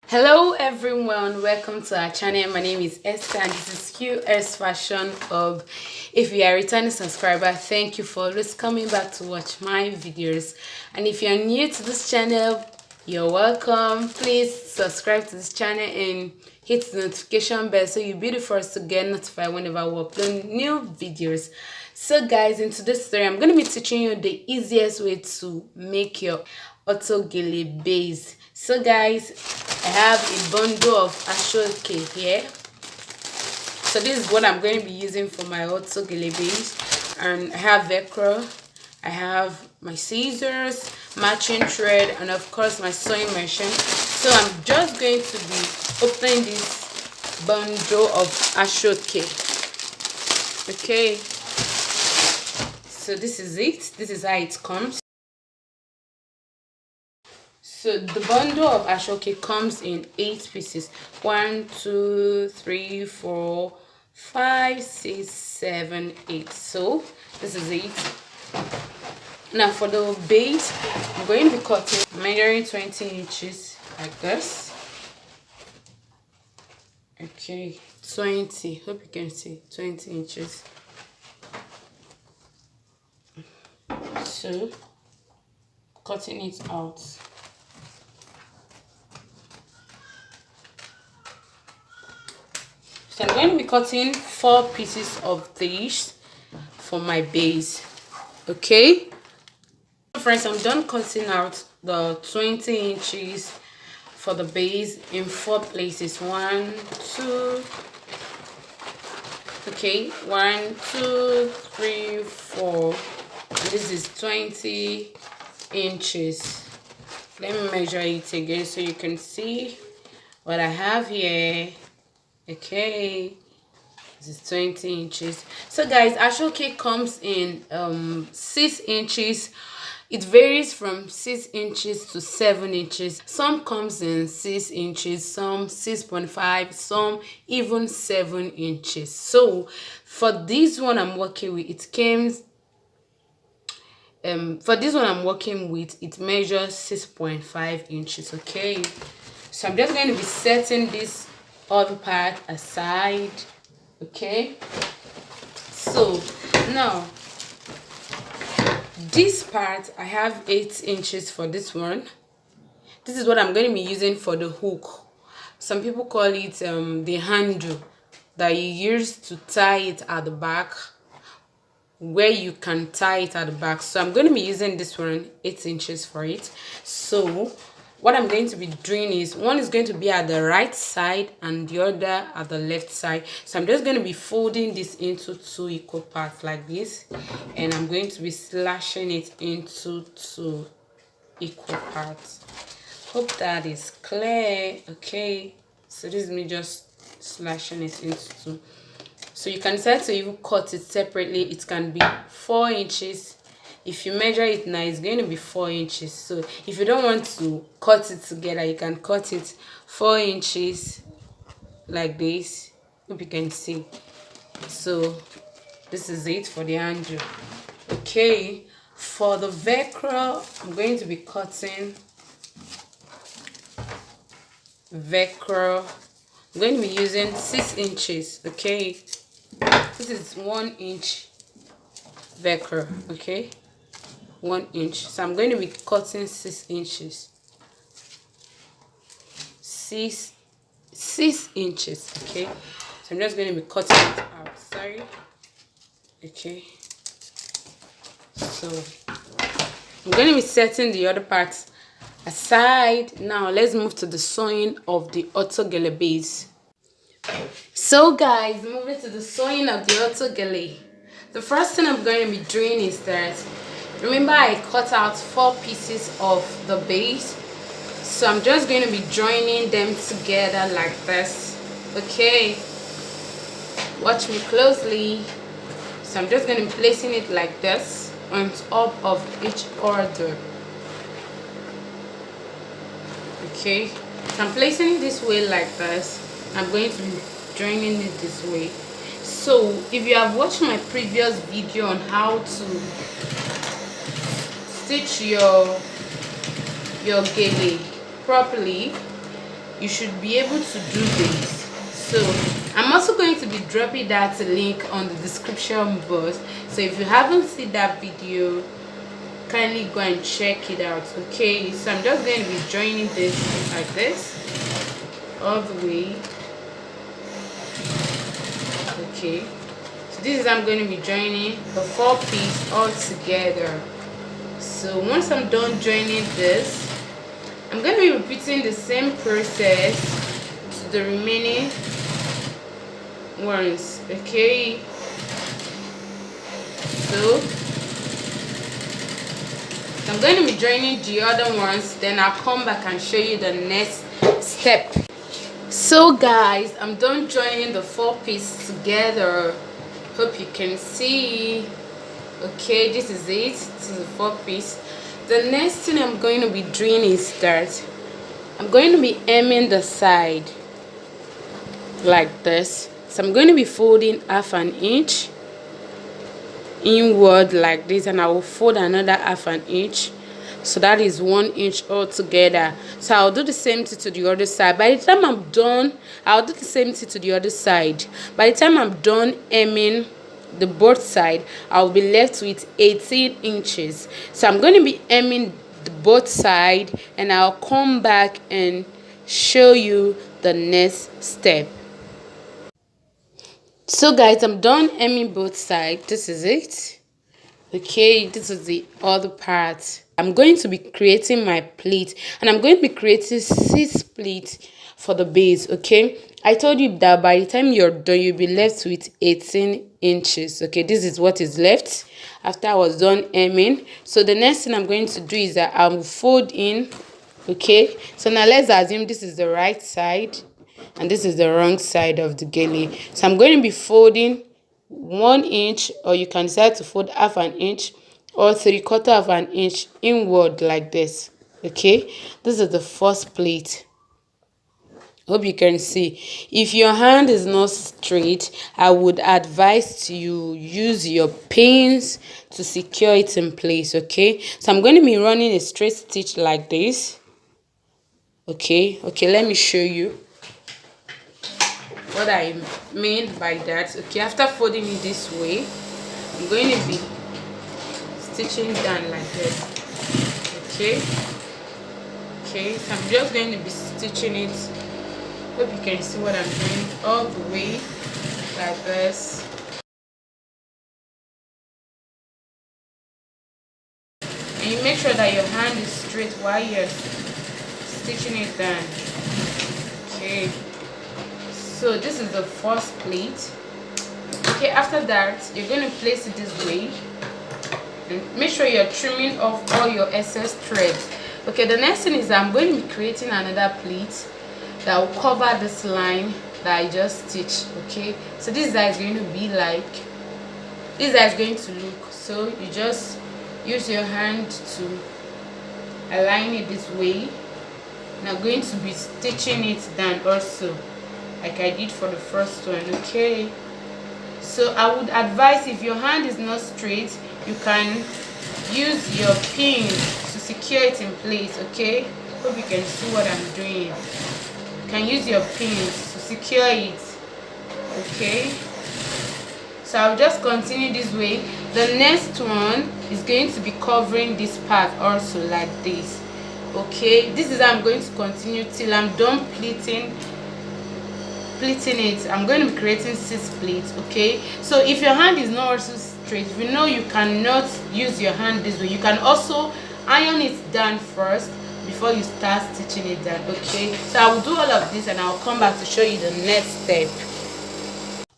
Hello everyone, welcome to our channel. My name is Esther and this is Q-Est Fashion Hub. If you are a returning subscriber, thank you for always coming back to watch my videos. And if you are new to this channel, you're welcome. Please subscribe to this channel and hit the notification bell so you'll be the first to get notified whenever we upload new videos. So guys, in today's story, I'm going to be teaching you the easiest way to make your auto gele base. So guys, I have a bundle of ashoke here. So this is what I'm going to be using for my auto gele base. And I have velcro, I have my scissors, matching thread, and of course my sewing machine. So I'm just going to be opening this bundle of ashoke. Okay, so this is it. This is how it comes. So the bundle of ashoke comes in 8 pieces. 1, 2, 3, 4, 5, 6, 7, 8. So this is it. Now for the base, I'm going to be cutting, measuring 20 inches like this. Okay, 20. Hope you can see 20 inches. So cutting it out. So I'm going to be cutting 4 pieces of these for my base. Okay, friends, I'm done cutting out the 20 inches for the base in 4 places. 1, 2, okay, 1, 2, 3, 4. And this is 20 inches. Let me measure it again so you can see what I have here. Okay, this is 20 inches. So guys, ashoke comes in 6 inches. It varies from 6 inches to 7 inches. Some comes in 6 inches, some 6.5, some even 7 inches. So for this one I'm working with, it measures 6.5 inches. Okay, so I'm just going to be setting this other part aside. Okay, so now this part I have 8 inches for this one. This is what I'm going to be using for the hook. Some people call it the handle that you use to tie it at the back, where you can tie it at the back. So I'm going to be using this one, 8 inches for it. So what I'm going to be doing is, one is going to be at the right side and the other at the left side. So I'm just going to be folding this into 2 equal parts like this, and I'm going to be slashing it into 2 equal parts. Hope that is clear. Okay, so this is me just slashing it into 2. So you can decide to even cut it separately. It can be 4 inches. If you measure it now, it's going to be 4 inches. So if you don't want to cut it together, you can cut it 4 inches like this. Hope you can see. So this is it for the handle. Okay, for the velcro, I'm going to be cutting velcro. I'm going to be using 6 inches. Okay, this is 1 inch velcro. Okay, 1 inch. So I'm going to be cutting 6 inches. 6 inches. Okay, so I'm just going to be cutting it out. Sorry. Okay, so I'm going to be setting the other parts aside. Now let's move to the sewing of the auto gele base. So guys, moving to the sewing of the auto gele, the first thing I'm going to be doing is that, remember I cut out 4 pieces of the base, so I'm just going to be joining them together like this. Okay, watch me closely. So I'm just going to be placing it like this on top of each other. Okay, so I'm placing it this way like this. I'm going to be joining it this way. So if you have watched my previous video on how to stitch your gele properly, you should be able to do this. So I'm also going to be dropping that link on the description box, so if you haven't seen that video, kindly go and check it out. Okay, so I'm just going to be joining this like this all the way. Okay, so this is, I'm going to be joining the 4 pieces all together. So once I'm done joining this, I'm going to be repeating the same process to the remaining ones. Okay, so I'm going to be joining the other ones, then I'll come back and show you the next step. So guys, I'm done joining the 4 pieces together. Hope you can see. Okay, this is it. This is the 4 piece. The next thing I'm going to be doing is that I'm going to be hemming the side like this. So I'm going to be folding half an inch inward like this, and I will fold another half an inch, so that is 1 inch altogether. So I'll do the same thing to the other side. By the time I'm done, I'll do the same thing to the other side. By the time I'm done hemming the both side, I'll be left with 18 inches. So I'm going to be hemming the both side, and I'll come back and show you the next step. So guys, I'm done hemming both sides. This is it. Okay, this is the other part. I'm going to be creating my pleat, and I'm going to be creating 6 pleats for the base. Okay, I told you that by the time you're done, you'll be left with 18 inches. Okay, this is what is left after I was done hemming. So the next thing I'm going to do is that I'll fold in. Okay, so now let's assume this is the right side and this is the wrong side of the gele. So I'm going to be folding 1 inch, or you can decide to fold half an inch or 3/4 of an inch inward like this. Okay, this is the first pleat. Hope you can see. If your hand is not straight, I would advise you use your pins to secure it in place. Okay, so I'm going to be running a straight stitch like this. Okay, let me show you what I mean by that. Okay, after folding it this way, I'm going to be stitching down like this. Okay, so I'm just going to be stitching it. Hope you can see what I'm doing, all the way like this. And you make sure that your hand is straight while you're stitching it down. Okay, so this is the first pleat. Okay, after that, you're going to place it this way, and make sure you're trimming off all your excess threads. Okay, the next thing is I'm going to be creating another pleat that will cover this line that I just stitched. Okay, so this is how it's going to be like. This is how it's going to look. So you just use your hand to align it this way. And I'm going to be stitching it down also, like I did for the first one. Okay, so I would advise, if your hand is not straight, you can use your pins to secure it in place. Okay, hope you can see what I'm doing. You can use your pins to secure it. Okay, so I'll just continue this way. The next one is going to be covering this part also like this. Okay, this is how I'm going to continue till I'm done pleating it. I'm going to be creating 6 pleats. Okay, so if your hand is not also straight, if you know you cannot use your hand this way, you can also iron it down first before you start stitching it down. Okay, so I will do all of this and I'll come back to show you the next step.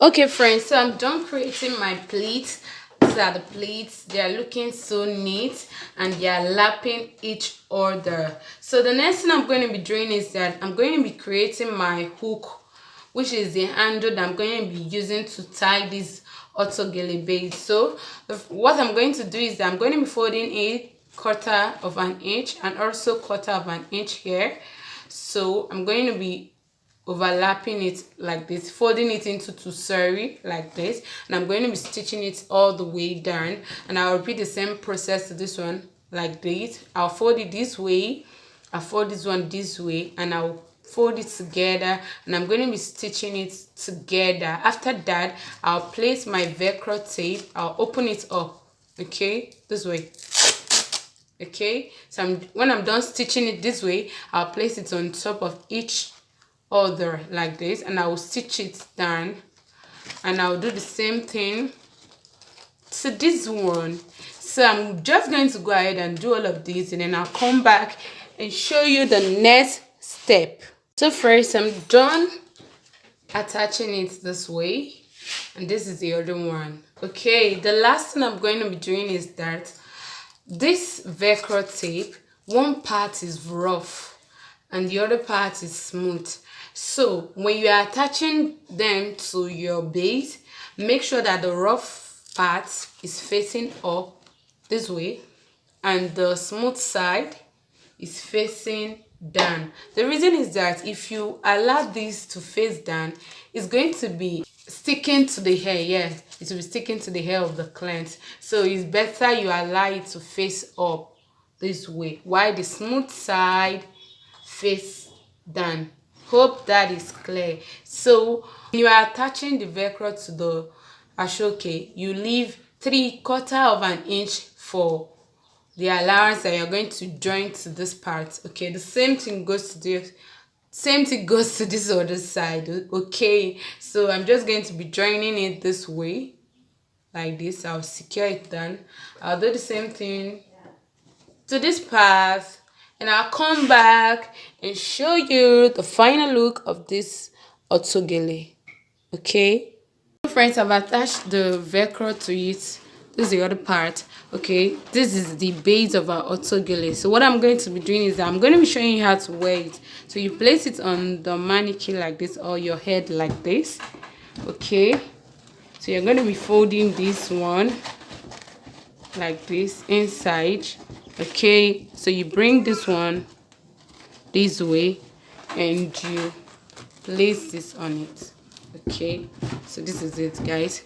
Okay friends, so I'm done creating my pleats. These are the pleats. They are looking so neat and they are lapping each other. So the next thing I'm going to be doing is that I'm going to be creating my hook, which is the handle that I'm going to be using to tie this auto gele base. So what I'm going to do is that I'm going to be folding a 1/4 of an inch and also 1/4 of an inch here. So I'm going to be overlapping it like this, folding it into 2 sorry like this, and I'm going to be stitching it all the way down, and I'll repeat the same process to this one like this. I'll fold it this way, I'll fold this one this way, and I'll fold it together, and I'm going to be stitching it together. After that, I'll place my velcro tape. I'll open it up, okay, this way. Okay, so when I'm done stitching it this way, I'll place it on top of each other like this, and I will stitch it down, and I'll do the same thing to this one. So I'm just going to go ahead and do all of this, and then I'll come back and show you the next step. So first, I'm done attaching it this way, and this is the other one. Okay, the last thing I'm going to be doing is that this velcro tape, one part is rough and the other part is smooth. So when you are attaching them to your base, make sure that the rough part is facing up this way and the smooth side is facing down. The reason is that if you allow this to face down, it's going to be sticking to the hair. Yeah, it will be sticking to the hair of the client. So it's better you allow it to face up this way while the smooth side face down. Hope that is clear. So when you are attaching the velcro to the ashoke, you leave 3/4 of an inch for the allowance that you're going to join to this part. Okay, the same thing goes to this. Same thing goes to this other side. Okay, so I'm just going to be joining it this way like this. I'll secure it down. I'll do the same thing to this part, and I'll come back and show you the final look of this gele. Okay, friends, I've attached the velcro to it. This is the other part. Okay, this is the base of our gele. So what I'm going to be doing is I'm going to be showing you how to wear it. So you place it on the mannequin like this, or your head like this. Okay, so you're going to be folding this one like this inside. Okay, so you bring this one this way and you place this on it. Okay, so this is it, guys.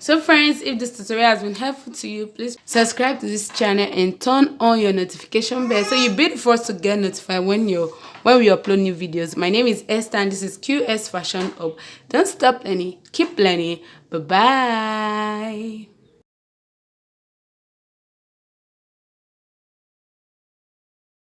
So friends, if this tutorial has been helpful to you, please subscribe to this channel and turn on your notification bell so you'll be the first to get notified when we upload new videos. My name is Esther and this is Q-Est Fashion Hub. Don't stop learning, keep learning. Bye bye.